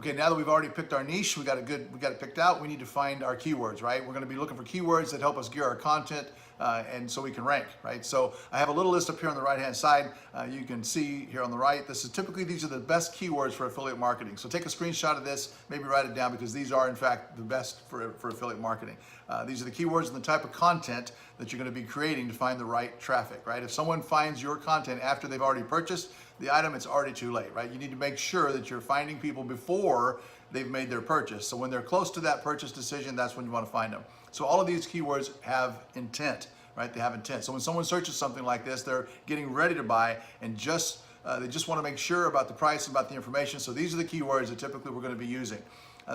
Okay, now that we've already picked our niche, we got it picked out, we need to find our keywords, right? We're gonna be looking for keywords that help us gear our content and so we can rank, right? So I have a little list up here on the right-hand side. You can see here on the right, these are the best keywords for affiliate marketing. So take a screenshot of this, maybe write it down because these are in fact the best for affiliate marketing. These are the keywords and the type of content that you're gonna be creating to find the right traffic, right? If someone finds your content after they've already purchased the item, it's already too late, right? You need to make sure that you're finding people before they've made their purchase. So when they're close to that purchase decision, that's when you want to find them. So all of these keywords have intent, right? They have intent. So when someone searches something like this, they're getting ready to buy and they just want to make sure about the price, about the information. So these are the keywords that typically we're going to be using.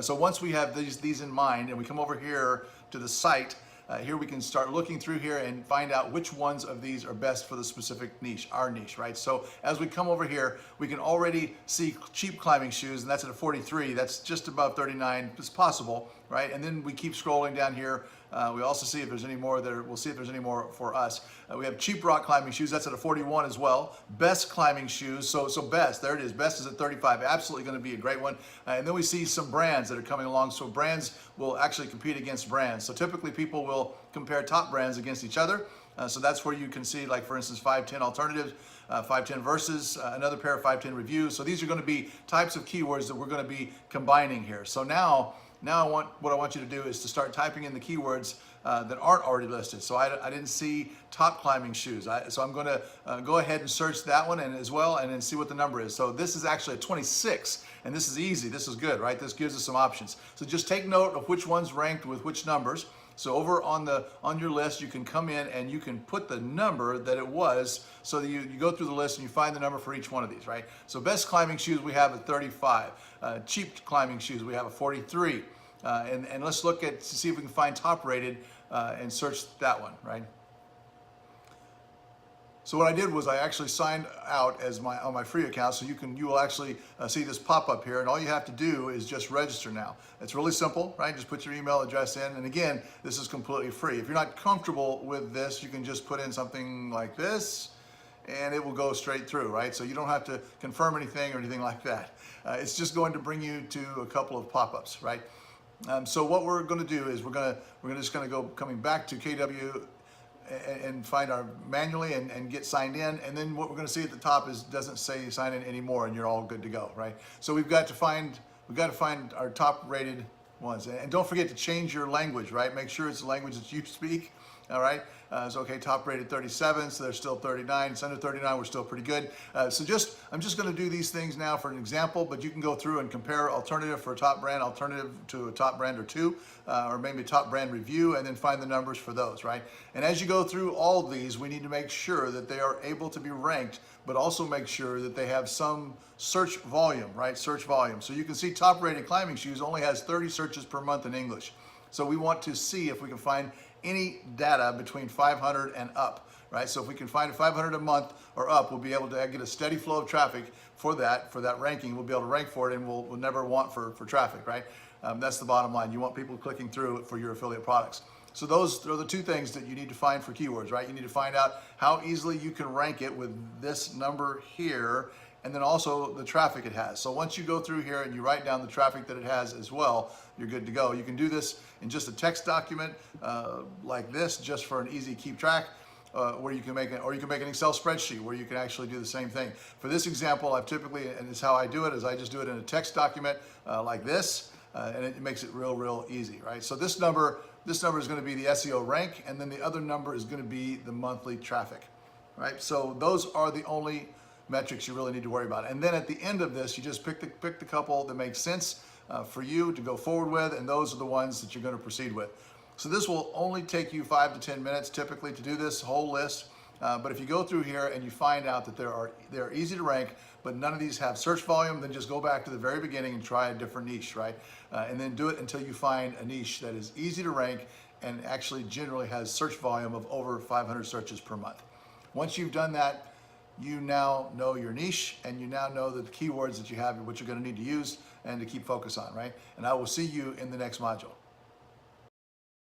So once we have these in mind and we come over here to the site, here we can start looking through here and find out which ones of these are best for the specific niche, our niche, right? So as we come over here, we can already see cheap climbing shoes, and that's at a 43. That's just above 39. It's possible, right? And then we keep scrolling down here. We also see if there's any more there. We'll see if there's any more for us. We have cheap rock climbing shoes. That's at a 41 as well. Best climbing shoes. So best. There it is. Best is at 35. Absolutely going to be a great one. And then we see some brands that are coming along. So brands will actually compete against brands. So typically people will compare top brands against each other. So that's where you can see, like for instance, 510 alternatives, 510 versus another pair of 510 reviews. So these are going to be types of keywords that we're going to be combining here. So now what I want you to do is to start typing in the keywords that aren't already listed. So I didn't see top climbing shoes. So I'm going to go ahead and search that one and as well, and then see what the number is. So this is actually a 26, and this is easy. This is good, right? This gives us some options. So just take note of which one's ranked with which numbers. So over on your list, you can come in and you can put the number that it was, so that you go through the list and you find the number for each one of these, right? So best climbing shoes we have a 35. Cheap climbing shoes we have a 43. And let's look to see if we can find top rated and search that one, right? So what I did was I actually signed out on my free account, so you will actually see this pop up here, and all you have to do is just register now. It's really simple, right? Just put your email address in, and again, this is completely free. If you're not comfortable with this, you can just put in something like this, and it will go straight through, right? So you don't have to confirm anything or anything like that. It's just going to bring you to a couple of pop-ups, right? So what we're going to do is we're just going to go coming back to KW and find our manually and get signed in, and then what we're going to see at the top doesn't say sign in anymore, and you're all good to go, right? So we've got to find our top rated ones, and don't forget to change your language, right? Make sure it's the language that you speak. All right, so okay, top rated 37, so they're still 39. It's under 39, we're still pretty good. I'm just going to do these things now for an example, but you can go through and compare alternative for a top brand, alternative to a top brand or two, or maybe a top brand review, and then find the numbers for those, right? And as you go through all of these, we need to make sure that they are able to be ranked, but also make sure that they have some search volume, right? Search volume. So you can see top rated climbing shoes only has 30 searches per month in English. So we want to see if we can find any data between 500 and up, right? So if we can find 500 a month or up, we'll be able to get a steady flow of traffic for that ranking. We'll be able to rank for it, and we'll never want for traffic, right? That's the bottom line. You want people clicking through for your affiliate products. So those are the two things that you need to find for keywords, right? You need to find out how easily you can rank it with this number here, and then also the traffic it has. So once you go through here and you write down the traffic that it has as well, you're good to go. You can do this in just a text document like this, just for an easy keep track, where you can make an Excel spreadsheet where you can actually do the same thing. For this example, and it's how I do it, is I just do it in a text document like this, and it makes it real easy, right? So this number is going to be the SEO rank, and then the other number is going to be the monthly traffic, right? So those are the only metrics you really need to worry about. And then at the end of this, you just pick the couple that make sense for you to go forward with, and those are the ones that you're going to proceed with. So this will only take you 5 to 10 minutes typically to do this whole list. But if you go through here and you find out that they're easy to rank, but none of these have search volume, then just go back to the very beginning and try a different niche, right? And then do it until you find a niche that is easy to rank and actually generally has search volume of over 500 searches per month. Once you've done that, you now know your niche, and you now know the keywords that you have, what you're going to need to use and to keep focus on, right? And I will see you in the next module.